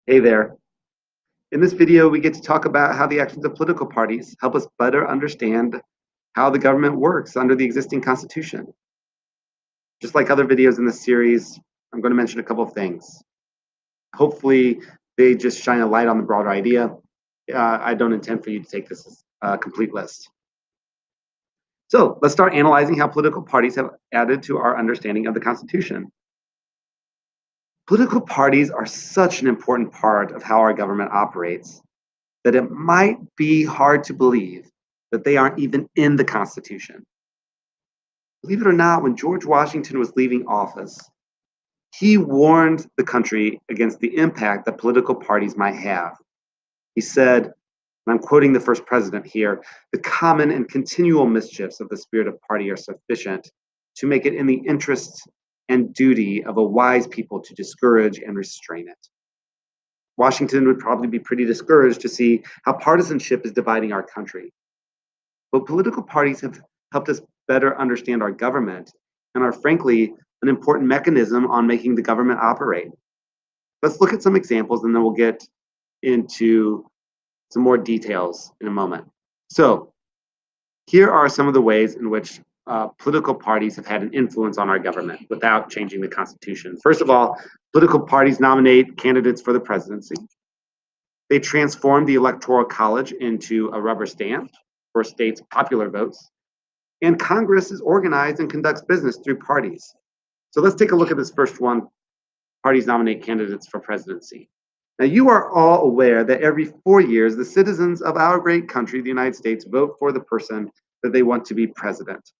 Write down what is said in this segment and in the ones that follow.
Hey there. In this video, we get to talk about how the actions of political parties help us better understand how the government works under the existing Constitution. Just like other videos in this series, I'm going to mention a couple of things. Hopefully, they just shine a light on the broader idea. I don't intend for you to take this as a complete list. So let's start analyzing how political parties have added to our understanding of the Constitution. Political parties are such an important part of how our government operates that it might be hard to believe that they aren't even in the Constitution. Believe it or not, when George Washington was leaving office, he warned the country against the impact that political parties might have. He said, and I'm quoting the first president here, the common and continual mischiefs of the spirit of party are sufficient to make it in the interest and duty of a wise people to discourage and restrain it. Washington would probably be pretty discouraged to see how partisanship is dividing our country. But political parties have helped us better understand our government and are frankly an important mechanism on making the government operate. Let's look at some examples and then we'll get into some more details in a moment. So here are some of the ways in which political parties have had an influence on our government without changing the Constitution. First of all, political parties nominate candidates for the presidency. They transform the Electoral College into a rubber stamp for states' popular votes. And Congress is organized and conducts business through parties. So let's take a look at this first one. Parties nominate candidates for presidency. Now, you are all aware that every 4 years, the citizens of our great country, the United States, vote for the person that they want to be president.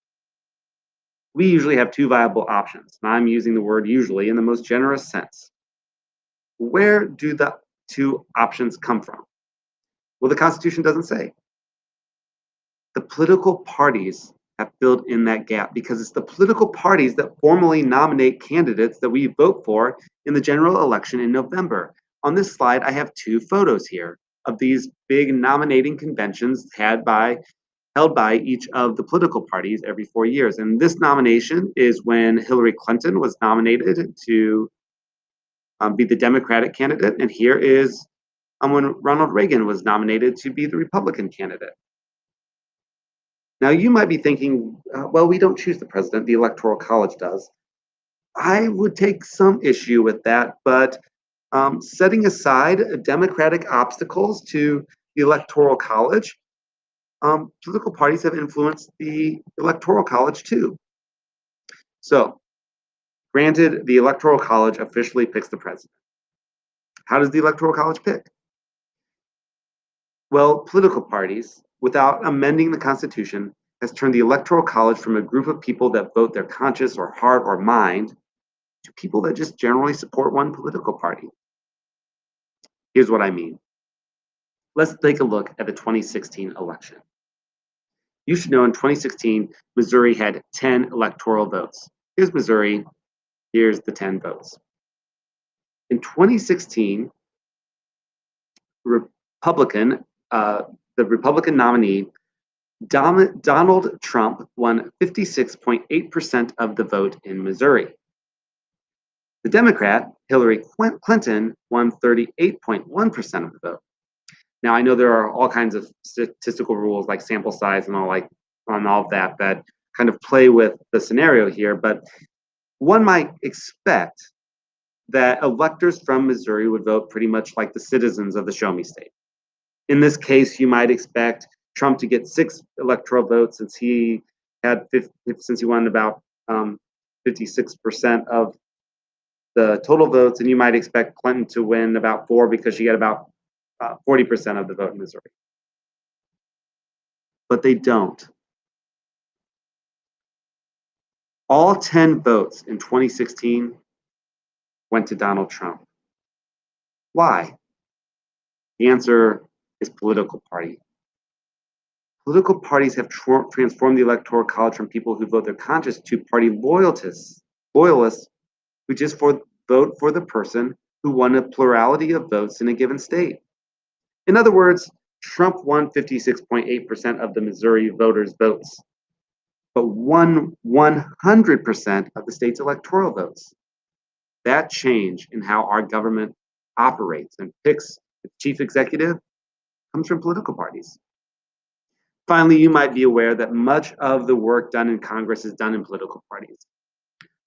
We usually have two viable options, and I'm using the word usually in the most generous sense. Where do the two options come from? Well, the Constitution doesn't say. The political parties have filled in that gap because it's the political parties that formally nominate candidates that we vote for in the general election in November. On this slide, I have two photos here of these big nominating conventions held by each of the political parties every 4 years. And this nomination is when Hillary Clinton was nominated to be the Democratic candidate. And here is when Ronald Reagan was nominated to be the Republican candidate. Now, you might be thinking, well, we don't choose the president, the Electoral College does. I would take some issue with that, but setting aside democratic obstacles to the Electoral College, political parties have influenced the Electoral College too. So, granted, the Electoral College officially picks the president. How does the Electoral College pick? Well, political parties, without amending the Constitution, has turned the Electoral College from a group of people that vote their conscience or heart or mind to people that just generally support one political party. Here's what I mean. Let's take a look at the 2016 election. You should know in 2016, Missouri had 10 electoral votes. Here's Missouri, here's the 10 votes. In 2016, the Republican nominee, Donald Trump, won 56.8% of the vote in Missouri. The Democrat, Hillary Clinton, won 38.1% of the vote. Now, I know there are all kinds of statistical rules like sample size and all of that kind of play with the scenario here, but one might expect that electors from Missouri would vote pretty much like the citizens of the Show Me State. In this case, you might expect Trump to get 6 electoral votes since he won about 56% of the total votes, and you might expect Clinton to win about 4 because she got about 40% of the vote in Missouri. But they don't. All 10 votes in 2016 went to Donald Trump. Why? The answer is political party. Political parties have transformed the Electoral College from people who vote their conscience to party loyalists who just vote for the person who won a plurality of votes in a given state. In other words, Trump won 56.8% of the Missouri voters' votes, but won 100% of the state's electoral votes. That change in how our government operates and picks its chief executive comes from political parties. Finally, you might be aware that much of the work done in Congress is done in political parties.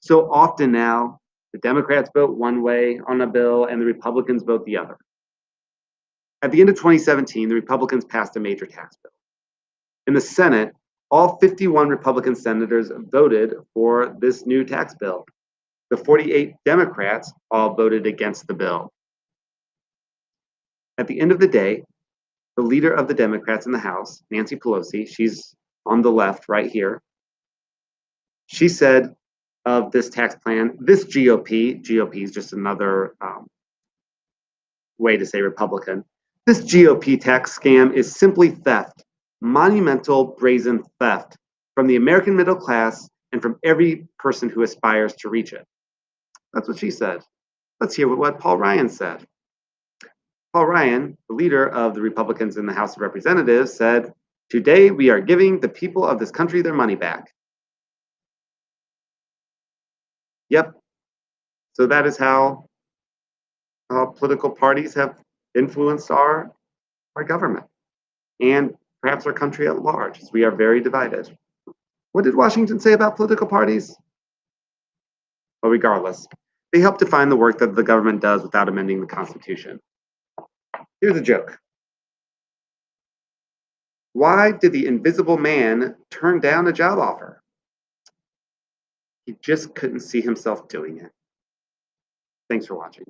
So often now, the Democrats vote one way on a bill and the Republicans vote the other. At the end of 2017, the Republicans passed a major tax bill. In the Senate, all 51 Republican senators voted for this new tax bill. The 48 Democrats all voted against the bill. At the end of the day, the leader of the Democrats in the House, Nancy Pelosi, she's on the left right here, she said of this tax plan, this GOP is just another way to say Republican, this GOP tax scam is simply theft, monumental brazen theft from the American middle class and from every person who aspires to reach it. That's what she said. Let's hear what Paul Ryan said. Paul Ryan, the leader of the Republicans in the House of Representatives, said, "Today we are giving the people of this country their money back." Yep. So that is how political parties have influenced our government and perhaps our country at large, as we are very divided. What did Washington say about political parties? Well, regardless, they help define the work that the government does without amending the Constitution. Here's a joke. Why did the invisible man turn down a job offer? He just couldn't see himself doing it. Thanks for watching.